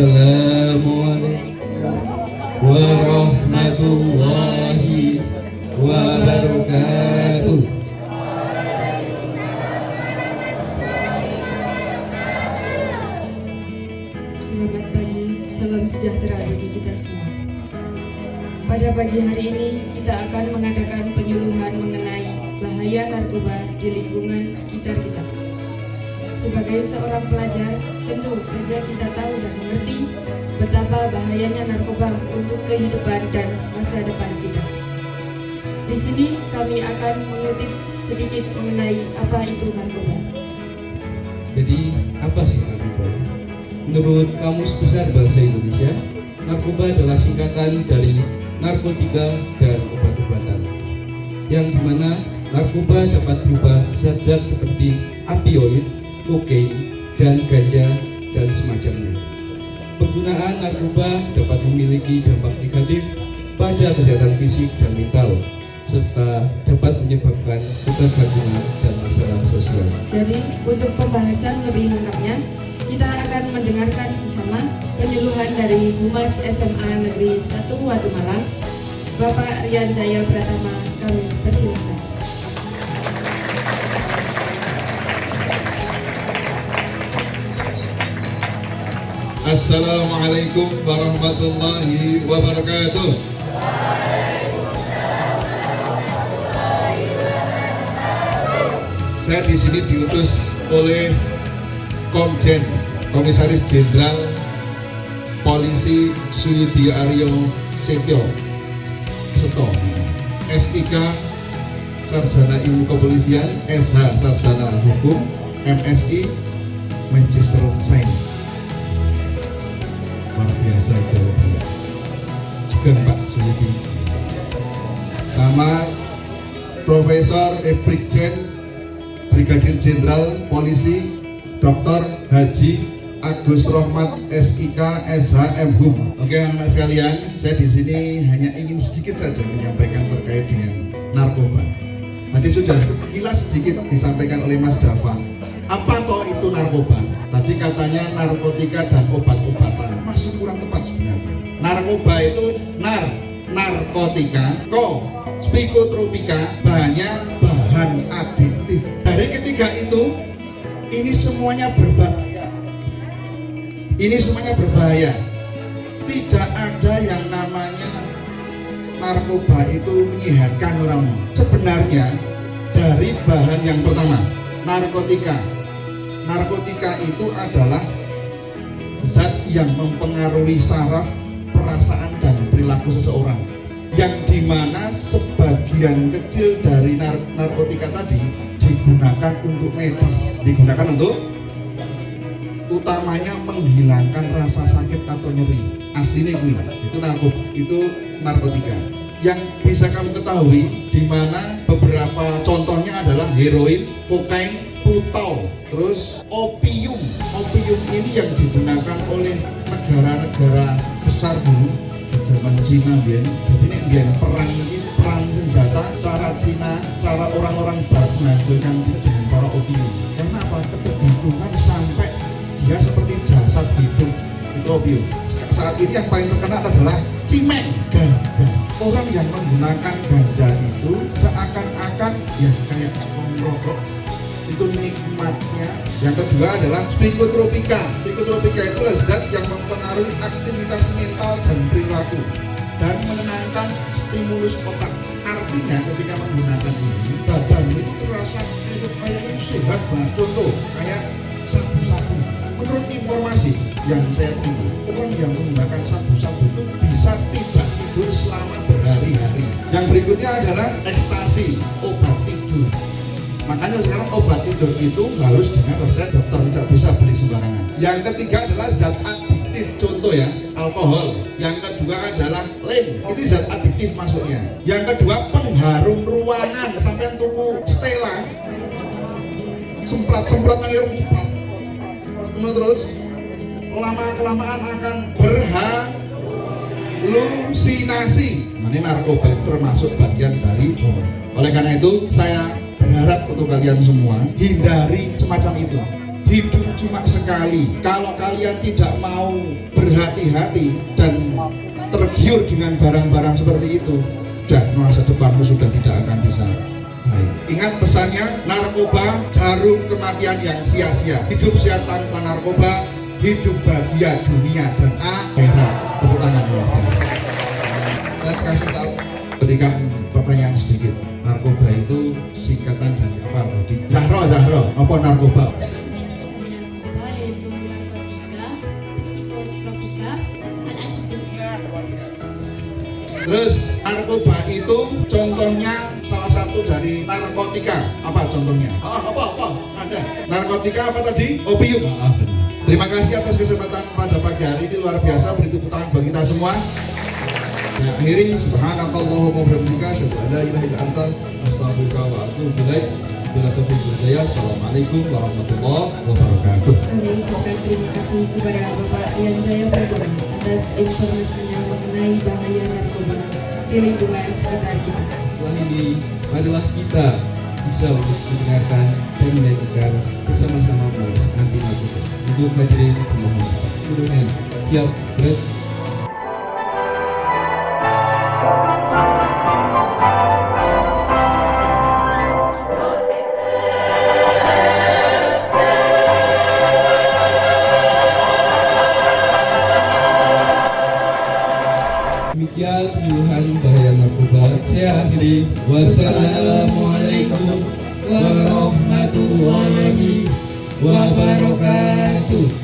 Assalamualaikum warahmatullahi wabarakatuh. Selamat pagi, salam sejahtera bagi kita semua. Pada pagi hari ini kita akan mengadakan penyuluhan mengenai bahaya narkoba di lingkungan sekitar kita. Sebagai seorang pelajar, tentu saja kita tahu dan mengerti betapa bahayanya narkoba untuk kehidupan dan masa depan kita. Di sini kami akan mengutip sedikit mengenai apa itu narkoba. Jadi apa sih narkoba? Menurut Kamus Besar Bahasa Indonesia, narkoba adalah singkatan dari narkotika dan obat-obatan, yang dimana narkoba dapat berupa zat-zat seperti opioid, kokain, dan ganja, dan semacamnya. Penggunaan narkoba dapat memiliki dampak negatif pada kesehatan fisik dan mental, serta dapat menyebabkan ketergantungan dan masalah sosial. Jadi, untuk pembahasan lebih lengkapnya, kita akan mendengarkan sesama penyuluhan dari Humas SMA Negeri 1 Watu Malang, Bapak Rian Jaya Pratama. Kami persilakan. Assalamualaikum warahmatullahi wabarakatuh. Saya di sini diutus oleh Komjen, Komisaris Jenderal Polisi Suyudi Aryo Setyo Seto, S3 Sarjana Ilmu Kepolisian, SH Sarjana Hukum, MSI Magister Sains. Luar biasa Jawa Barat. Sugeng Pak Suyudi. Sama Profesor Brigjen Brigadir Jenderal Polisi Dr. Haji Agus Rohmat SIK SHM Hum. Oke anak-anak sekalian, saya di sini hanya ingin sedikit saja menyampaikan terkait dengan narkoba. Tadi sudah sekilas sedikit disampaikan oleh Mas Dava. Apa toh itu narkoba? Tadi katanya narkotika dan obat-obatan. Masih kurang tepat sebenarnya. Narkoba itu narkotika, psikotropika, banyak bahan adiktif. Dari ketiga itu, ini semuanya berbahaya. Ini semuanya berbahaya. Tidak ada yang namanya narkoba itu menyehatkan orang. Sebenarnya dari bahan yang pertama, narkotika. Narkotika itu adalah zat yang mempengaruhi saraf, perasaan, dan perilaku seseorang, yang dimana sebagian kecil dari narkotika tadi digunakan untuk medis, digunakan untuk utamanya menghilangkan rasa sakit atau nyeri. Aslinya itu narkotika. Yang bisa kamu ketahui, di mana beberapa contohnya adalah heroin, kokain, putau, terus opium. Opium ini yang digunakan oleh negara-negara besar dulu di zaman Cina biyen. Jadi ini perang senjata, cara Cina, cara orang-orang barat menghancurkan Cina dengan cara opium. Karena apa? Ketergantungan sampai dia seperti jasad hidup. Itu opium. Saat ini yang paling terkenal adalah cimeng, ganja. Orang yang menggunakan ganja itu seakan-akan ya kayak merokok, itu nikmatnya. Yang kedua adalah psikotropika. Psikotropika itu zat yang mempengaruhi aktivitas mental dan perilaku dan menenangkan stimulus otak. Artinya ketika menggunakan ini, badan itu terasa kayaknya sehat banget. Contoh kayak sabu-sabu. Menurut informasi yang saya terima, orang yang menggunakan sabu-sabu itu bisa tidak tidur selama berhari-hari. Yang berikutnya adalah ekstasi, obat tidur. Makanya sekarang obat tidur itu harus dengan resep dokter, tidak bisa beli sembarangan. Yang ketiga adalah zat adiktif, contoh ya, alkohol. Yang kedua adalah lem, itu zat adiktif masuknya. Yang kedua pengharum ruangan, sampai tuku Stella, semprot-semprot nang irung semprot terus lama-kelamaan akan berhalusinasi. Nah, ini narkoba termasuk bagian dari obat. Oleh karena itu saya berharap untuk kalian semua hindari semacam itu. hidup cuma sekali. Kalau kalian tidak mau berhati-hati dan tergiur dengan barang-barang seperti itu, dan masa depanmu sudah tidak akan bisa baik. Ingat pesannya, narkoba jarum kematian yang sia-sia. Hidup sehat tanpa narkoba, hidup bahagia dunia dan akhirat. Tepuk tangan ya. Saya kasih tahu, berikan pertanyaan sedikit. Narkoba itu singkatan dari apa tadi? Zahro, apa narkoba? Narkoba yaitu narkotika, psikotropika, dan adiktif. Terus narkoba itu contohnya salah satu dari narkotika. Apa contohnya? Apa? Ada. Narkotika apa tadi? Opium. Terima kasih atas kesempatan pada pagi hari ini, luar biasa. Beri tepuk tangan bagi kita semua. Saya akhiri, subhanakallahumma wa bihamdika, asyhadu an la ilaha illa anta, astaghfiruka wa atubu ilaik. Bila taufiq wal hidayah. Assalamualaikum warahmatullahi wabarakatuh. Kami ucapkan terima kasih kepada Bapak Rian Jaya Prabowo atas informasinya mengenai bahaya narkoba di lingkungan sekitar kita. Setelah ini, marilah kita bisa untuk mendengarkan dan menyanyikan bersama-sama Mars anti narkoba. Untuk hadirin termohon, turunkan, siap, berat. Demikian penyuluhan bahaya narkoba. Saya akhiri. Wassalamualaikum warahmatullahi wabarakatuh.